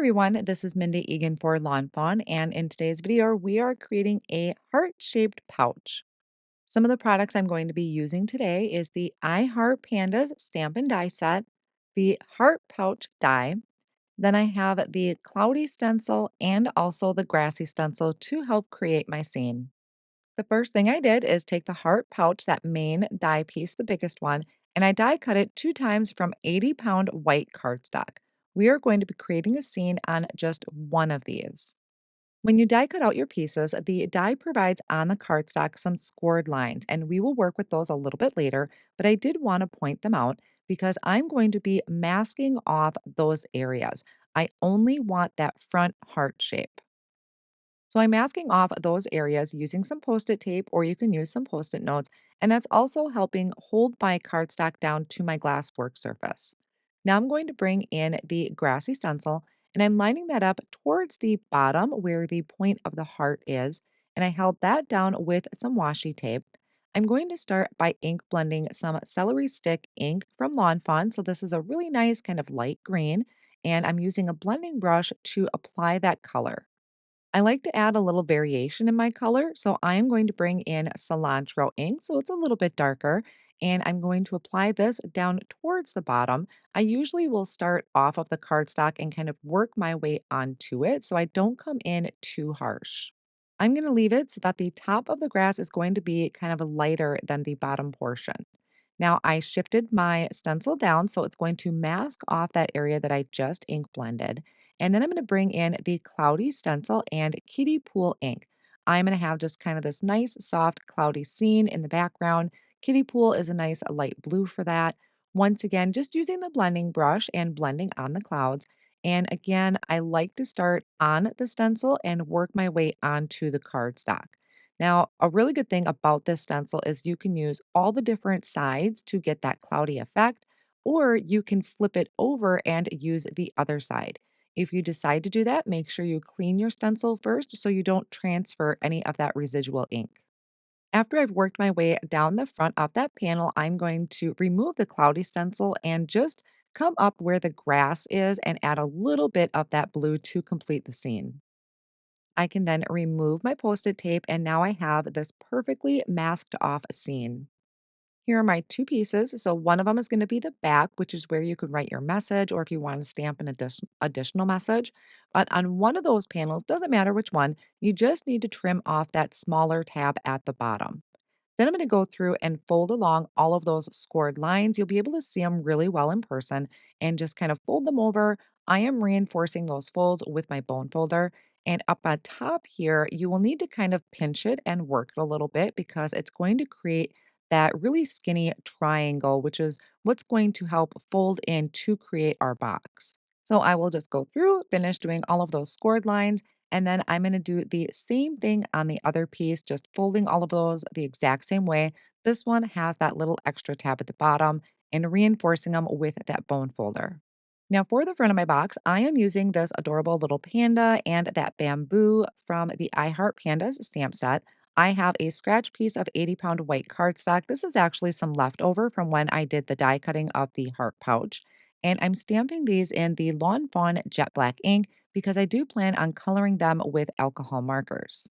everyone, this is Mindy Egan for Lawnfawn, and in today's video, we are creating a heart-shaped pouch. Some of the products I'm going to be using today is the I Heart Pandas stamp and die set, the Heart Pouch die, then I have the Cloudy stencil and also the Grassy stencil to help create my scene. The first thing I did is take the Heart Pouch, that main die piece, the biggest one, and I die cut it 2 times from 80-pound white cardstock. We are going to be creating a scene on just one of these. When you die cut out your pieces, the die provides on the cardstock some scored lines, and we will work with those a little bit later, but I did want to point them out because I'm going to be masking off those areas. I only want that front heart shape. So I'm masking off those areas using some Post-it tape, or you can use some Post-it notes, and that's also helping hold my cardstock down to my glass work surface. Now I'm going to bring in the grassy stencil, and I'm lining that up towards the bottom where the point of the heart is, and I held that down with some washi tape. I'm going to start by ink blending some celery stick ink from Lawn Fawn. So this is a really nice kind of light green, and I'm using a blending brush to apply that color. I like to add a little variation in my color, so I am going to bring in cilantro ink, so it's a little bit darker, and I'm going to apply this down towards the bottom. I usually will start off of the cardstock and kind of work my way onto it so I don't come in too harsh. I'm going to leave it so that the top of the grass is going to be kind of lighter than the bottom portion. Now I shifted my stencil down so it's going to mask off that area that I just ink blended. And then I'm going to bring in the cloudy stencil and kiddie pool ink. I'm going to have just kind of this nice, soft, cloudy scene in the background. Kiddie pool is a nice light blue for that. Once again, just using the blending brush and blending on the clouds. And again, I like to start on the stencil and work my way onto the cardstock. Now, a really good thing about this stencil is you can use all the different sides to get that cloudy effect, or you can flip it over and use the other side. If you decide to do that, make sure you clean your stencil first so you don't transfer any of that residual ink. After I've worked my way down the front of that panel, I'm going to remove the cloudy stencil and just come up where the grass is and add a little bit of that blue to complete the scene. I can then remove my Post-it tape, and now I have this perfectly masked off scene. Here are my two pieces. So one of them is going to be the back, which is where you could write your message, or if you want to stamp an additional message. But on one of those panels, doesn't matter which one, you just need to trim off that smaller tab at the bottom. Then I'm going to go through and fold along all of those scored lines. You'll be able to see them really well in person and just kind of fold them over. I am reinforcing those folds with my bone folder. And up on top here, you will need to kind of pinch it and work it a little bit because it's going to create that really skinny triangle, which is what's going to help fold in to create our box. So I will just go through, finish doing all of those scored lines, and then I'm going to do the same thing on the other piece, just folding all of those the exact same way. This one has that little extra tab at the bottom and reinforcing them with that bone folder. Now, for the front of my box, I am using this adorable little panda and that bamboo from the I Heart Pandas stamp set. I have a scratch piece of 80-pound white cardstock. This is actually some leftover from when I did the die cutting of the heart pouch. And I'm stamping these in the Lawn Fawn Jet Black ink because I do plan on coloring them with alcohol markers.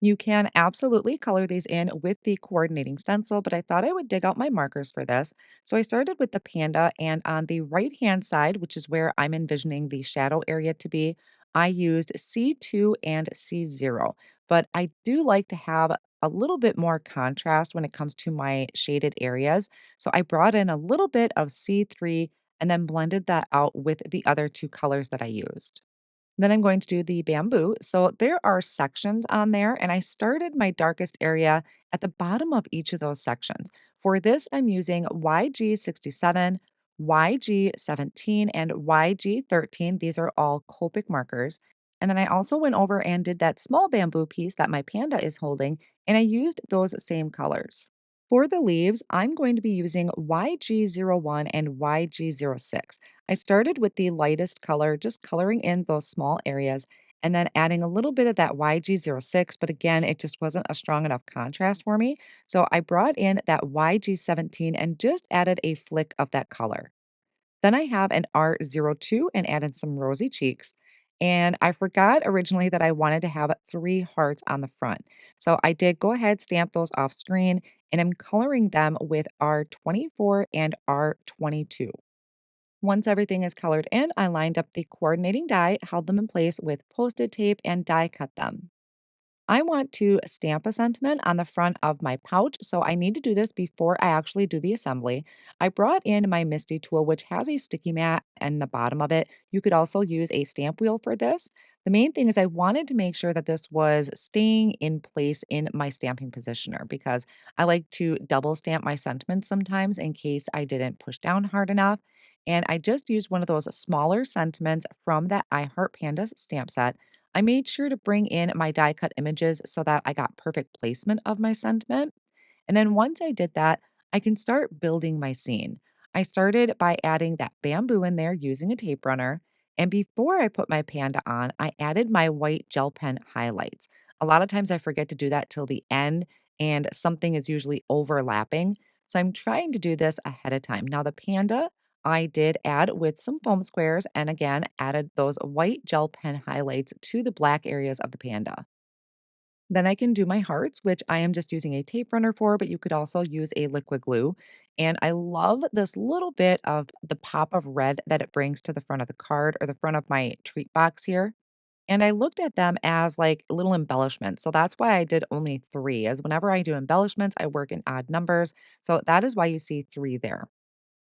You can absolutely color these in with the coordinating stencil, but I thought I would dig out my markers for this. So I started with the panda, and on the right hand side, which is where I'm envisioning the shadow area to be, I used C2 and C0. But I do like to have a little bit more contrast when it comes to my shaded areas. So I brought in a little bit of C3 and then blended that out with the other two colors that I used. Then I'm going to do the bamboo. So there are sections on there, and I started my darkest area at the bottom of each of those sections. For this, I'm using YG67, YG17, and YG13. These are all Copic markers. And then I also went over and did that small bamboo piece that my panda is holding, and I used those same colors. For the leaves, I'm going to be using YG01 and YG06. I started with the lightest color, just coloring in those small areas, and then adding a little bit of that YG06, but again, it just wasn't a strong enough contrast for me. So I brought in that YG17 and just added a flick of that color. Then I have an R02 and added some rosy cheeks. And I forgot originally that I wanted to have 3 hearts on the front. So I did go ahead, stamp those off screen, and I'm coloring them with R24 and R22. Once everything is colored in, I lined up the coordinating die, held them in place with Post-it tape, and die cut them. I want to stamp a sentiment on the front of my pouch, so I need to do this before I actually do the assembly. I brought in my MISTI tool, which has a sticky mat in the bottom of it. You could also use a stamp wheel for this. The main thing is I wanted to make sure that this was staying in place in my stamping positioner because I like to double stamp my sentiments sometimes in case I didn't push down hard enough. And I just used one of those smaller sentiments from that I Heart Pandas stamp set. I made sure to bring in my die cut images so that I got perfect placement of my sentiment. And then once I did that, I can start building my scene. I started by adding that bamboo in there using a tape runner. And before I put my panda on, I added my white gel pen highlights. A lot of times I forget to do that till the end, and something is usually overlapping. So I'm trying to do this ahead of time. Now, the panda I did add with some foam squares and again added those white gel pen highlights to the black areas of the panda. Then I can do my hearts, which I am just using a tape runner for, but you could also use a liquid glue. And I love this little bit of the pop of red that it brings to the front of the card or the front of my treat box here. And I looked at them as like little embellishments. So that's why I did only three, as whenever I do embellishments, I work in odd numbers. So that is why you see three there.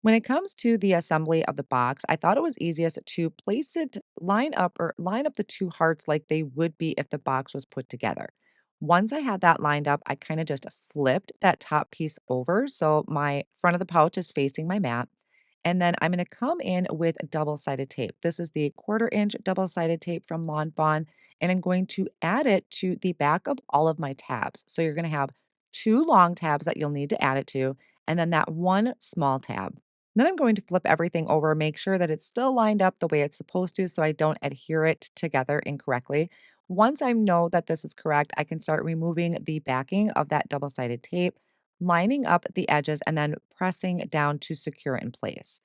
When it comes to the assembly of the box, I thought it was easiest to place it line up the two hearts like they would be if the box was put together. Once I had that lined up, I kind of just flipped that top piece over so my front of the pouch is facing my mat. And then I'm going to come in with double-sided tape. This is the 1/4 inch double-sided tape from Lawn Fawn, and I'm going to add it to the back of all of my tabs. So you're going to have two long tabs that you'll need to add it to, and then that one small tab. Then I'm going to flip everything over, make sure that it's still lined up the way it's supposed to so I don't adhere it together incorrectly. Once I know that this is correct, I can start removing the backing of that double-sided tape, lining up the edges, and then pressing down to secure it in place.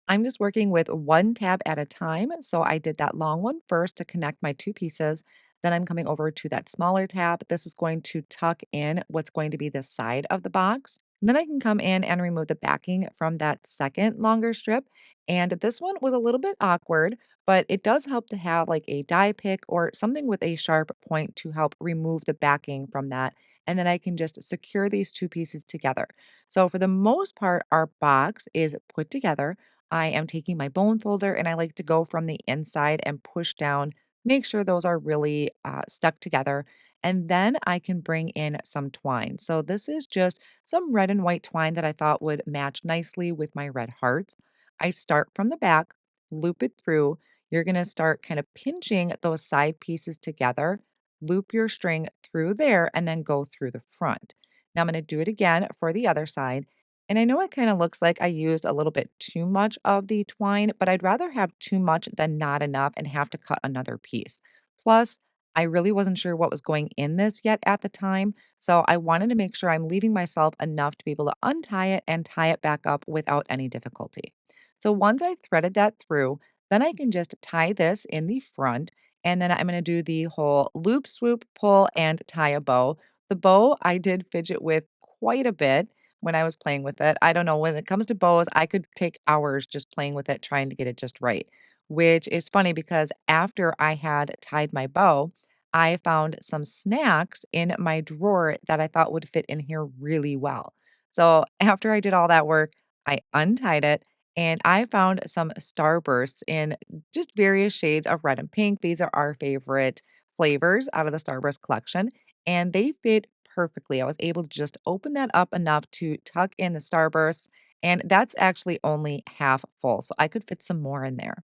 I'm just working with one tab at a time. So I did that long one first to connect my two pieces. Then I'm coming over to that smaller tab. This is going to tuck in what's going to be the side of the box. And then I can come in and remove the backing from that second longer strip. And this one was a little bit awkward, but it does help to have like a die pick or something with a sharp point to help remove the backing from that. And then I can just secure these two pieces together. So for the most part, our box is put together. I am taking my bone folder and I like to go from the inside and push down, make sure those are really stuck together. And then I can bring in some twine. So this is just some red and white twine that I thought would match nicely with my red hearts. I start from the back, loop it through. You're going to start kind of pinching those side pieces together, loop your string through there, and then go through the front. Now I'm going to do it again for the other side. And I know it kind of looks like I used a little bit too much of the twine, but I'd rather have too much than not enough and have to cut another piece. Plus, I really wasn't sure what was going in this yet at the time, so I wanted to make sure I'm leaving myself enough to be able to untie it and tie it back up without any difficulty. So once I threaded that through, then I can just tie this in the front, and then I'm going to do the whole loop, swoop, pull, and tie a bow. The bow I did fidget with quite a bit when I was playing with it. I don't know, when it comes to bows, I could take hours just playing with it, trying to get it just right, which is funny because after I had tied my bow, I found some snacks in my drawer that I thought would fit in here really well. So after I did all that work, I untied it and I found some starbursts in just various shades of red and pink. These are our favorite flavors out of the Starburst collection, and they fit perfectly. I was able to just open that up enough to tuck in the Starburst, and that's actually only half full, so I could fit some more in there.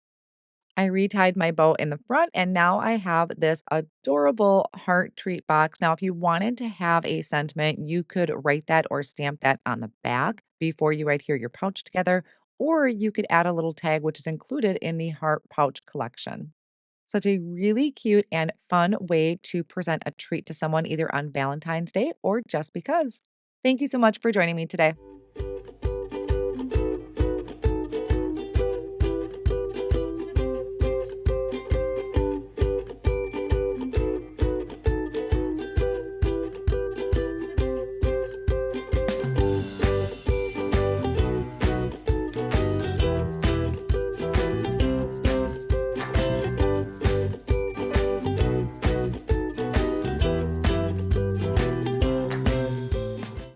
I retied my bow in the front, and now I have this adorable heart treat box. Now, if you wanted to have a sentiment, you could write that or stamp that on the back before you adhere your pouch together, or you could add a little tag, which is included in the heart pouch collection. Such a really cute and fun way to present a treat to someone either on Valentine's Day or just because. Thank you so much for joining me today.